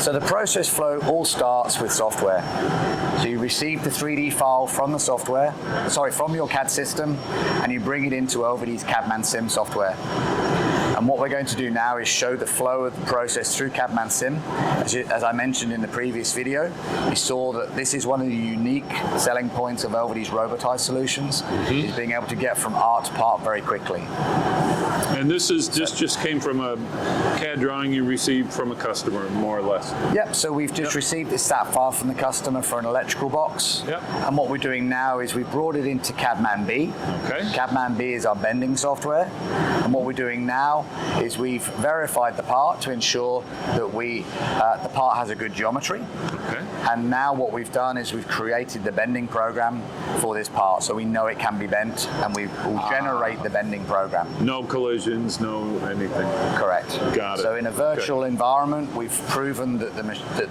So the process flow all starts with software. So you receive the 3D file from the software, from your CAD system, and you bring it into LVD's CAD Sim software. And what we're going to do now is show the flow of the process through CAD Sim. As I mentioned in the previous video, we saw that this is one of the unique selling points of LVD's robotized solutions, is being able to get from art to part very quickly. And this just came from a CAD drawing you received from a customer, more or less. Yep, so we've just received this SAP file from the customer for an electrical box. Yep. And what we're doing now is we've brought it into CAD B. Okay. CAD B is our bending software. And what we're doing now is we've verified the part to ensure that the part has a good geometry. Okay. And now what we've done is we've created the bending program for this part, so we know it can be bent, and we will generate the bending program. No collisions, no anything. Correct. Got it. So in a virtual environment, we've proven that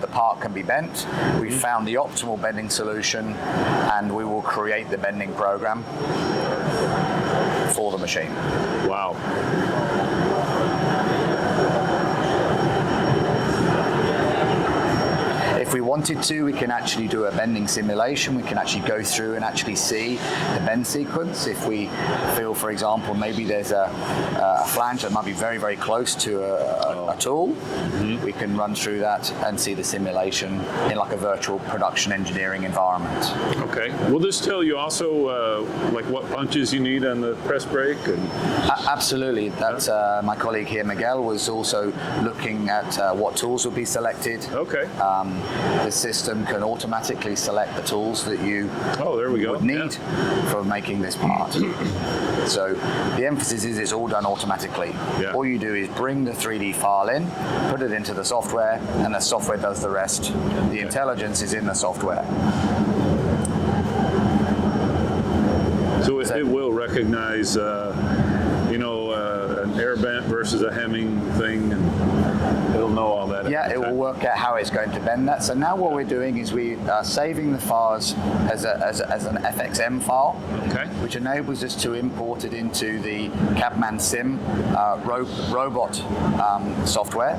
the part can be bent. We've found the optimal bending solution, and we will create the bending program for the machine. Wow. If we wanted to, we can actually do a bending simulation. We can actually go through and actually see the bend sequence. If we feel, for example, maybe there's a flange that might be very, very close to a tool, we can run through that and see the simulation in like a virtual production engineering environment. Okay. Will this tell you also like what punches you need on the press brake? Absolutely. That's my colleague here, Miguel, was also looking at what tools would be selected. Okay. The system can automatically select the tools that you would need for making this part. So the emphasis is it's all done automatically. Yeah. All you do is bring the 3D file in, put it into the software, and the software does the rest. The intelligence is in the software. So it will recognize, an air bent versus a hemming thing, and it'll know all that. Yeah, it will work out how it's going to bend that. So now what we're doing is we are saving the files as an FXM file, which enables us to import it into the CAD Sim robot software,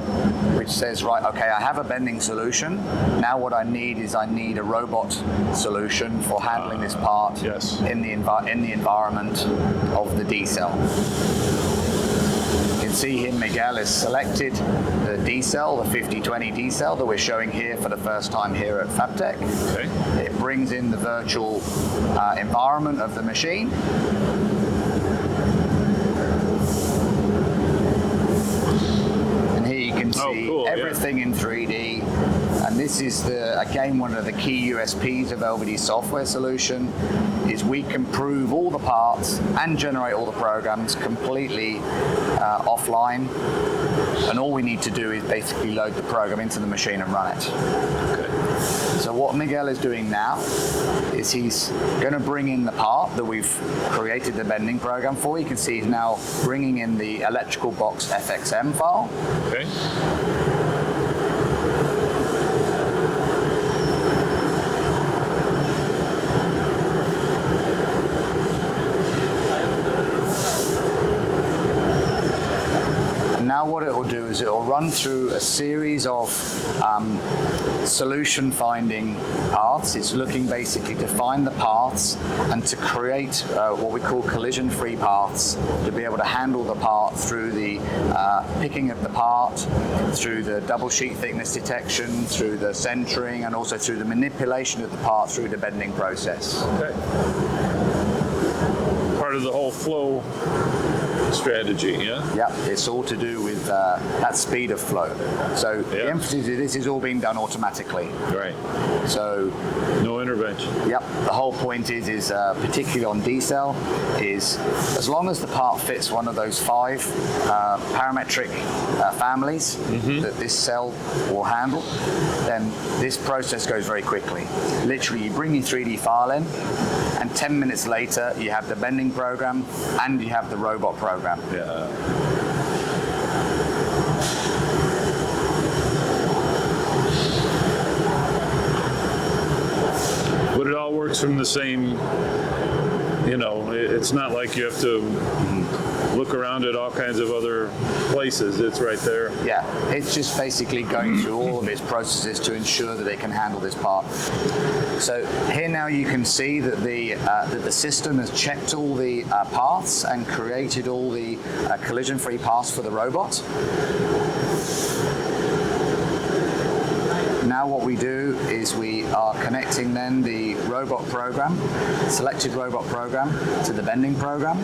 which says, right, okay, I have a bending solution. Now what I need is a robot solution for handling this part in the environment of the D Cell. You can see here Miguel has selected the D Cell, the 5020 D Cell that we're showing here for the first time here at Fabtech. Okay. It brings in the virtual environment of the machine. And here you can see everything in 3D. And this is, again, one of the key USPs of LVD's software solution, is we can prove all the parts and generate all the programs completely offline. And all we need to do is basically load the program into the machine and run it. So what Miguel is doing now is he's going to bring in the part that we've created the bending program for. You can see he's now bringing in the electrical box FXM file. Okay. Now what it will do is it will run through a series of solution finding paths. It's looking basically to find the paths and to create what we call collision-free paths to be able to handle the part through the picking of the part, through the double sheet thickness detection, through the centering, and also through the manipulation of the part through the bending process. Okay. Part of the whole flow strategy, yeah? Yep, it's all to do with that speed of flow. So the emphasis is this is all being done automatically. Right. So no intervention. Yep, the whole point is particularly on D Cell, is as long as the part fits one of those 5 parametric families that this cell will handle, then this process goes very quickly. Literally, you bring your 3D file in, and 10 minutes later, you have the bending program and you have the robot program. Yeah. But it all works from the same, You know, it's not like you have to look around at all kinds of other places. It's right there. Yeah, it's just basically going through all of its processes to ensure that it can handle this part. So here now you can see that the system has checked all the paths and created all the collision-free paths for the robot. Now what we do is we are connecting then the robot program, selected robot program, to the bending program,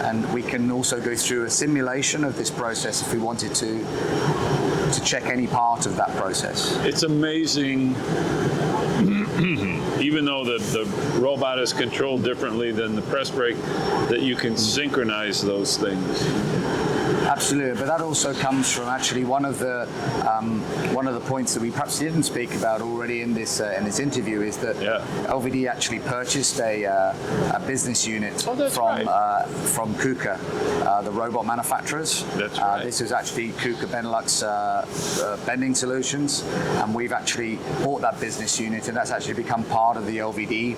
and we can also go through a simulation of this process if we wanted to check any part of that process. It's amazing, even though the robot is controlled differently than the press brake, that you can synchronize those things. Absolutely, but that also comes from actually one of the points that we perhaps didn't speak about already in this interview is that LVD actually purchased a business unit from KUKA, the robot manufacturers. That's right. This is actually KUKA Benelux Bending Solutions, and we've actually bought that business unit, and that's actually become part of the LVD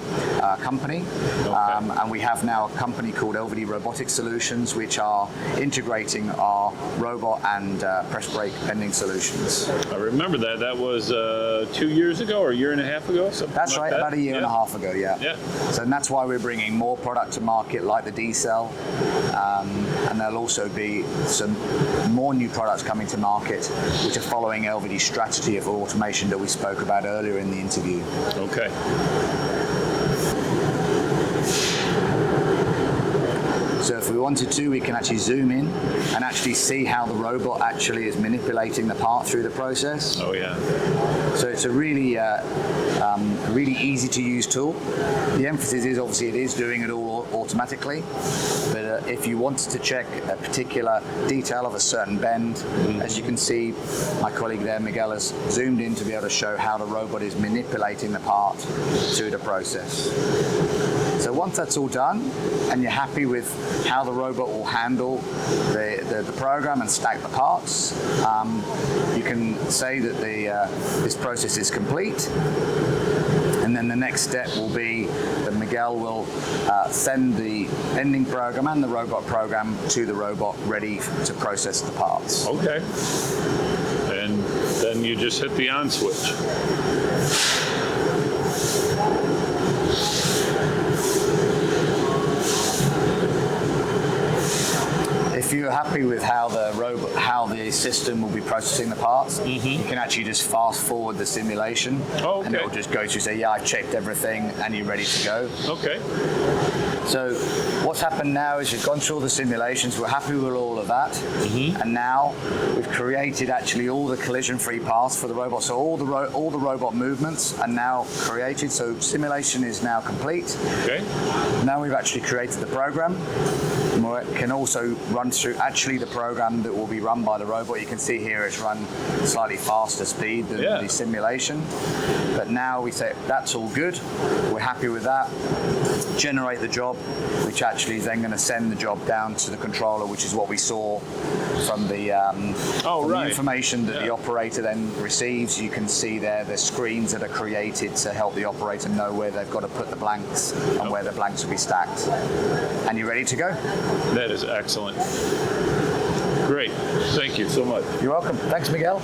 company. Okay. And we have now a company called LVD Robotic Solutions, which are integrating our robot and press brake bending solutions. I remember that. That was 2 years ago or a year and a half ago? That's right, about a year and a half ago, yeah. So and that's why we're bringing more product to market like the D Cell, and there'll also be some more new products coming to market which are following LVD's strategy of automation that we spoke about earlier in the interview. Okay. So if we wanted to, we can actually zoom in and actually see how the robot actually is manipulating the part through the process. Oh yeah. So it's a really easy to use tool. The emphasis is obviously it is doing it all automatically, but if you wanted to check a particular detail of a certain bend, as you can see, my colleague there, Miguel, has zoomed in to be able to show how the robot is manipulating the part through the process. So once that's all done, and you're happy with how the robot will handle the program and stack the parts, you can say that this process is complete. And then the next step will be that Miguel will send the bending program and the robot program to the robot ready to process the parts. Okay. And then you just hit the on switch. If you're happy with how the system will be processing the parts, you can actually just fast forward the simulation, and it'll just go through say, yeah, I've checked everything, and you're ready to go. Okay. So what's happened now is you've gone through all the simulations, we're happy with all of that, and now we've created actually all the collision-free paths for the robot. So all the robot movements are now created, so simulation is now complete. Okay. Now we've actually created the program. We can also run through actually the program that will be run by the robot. You can see here it's run slightly faster speed than the simulation. But now we say that's all good. We're happy with that. Generate the job, which actually is then going to send the job down to the controller, which is what we saw from the information that the operator then receives. You can see there the screens that are created to help the operator know where they've got to put the blanks and where the blanks will be stacked. And you're ready to go. That is excellent. Great. Thank you so much. You're welcome. Thanks, Miguel.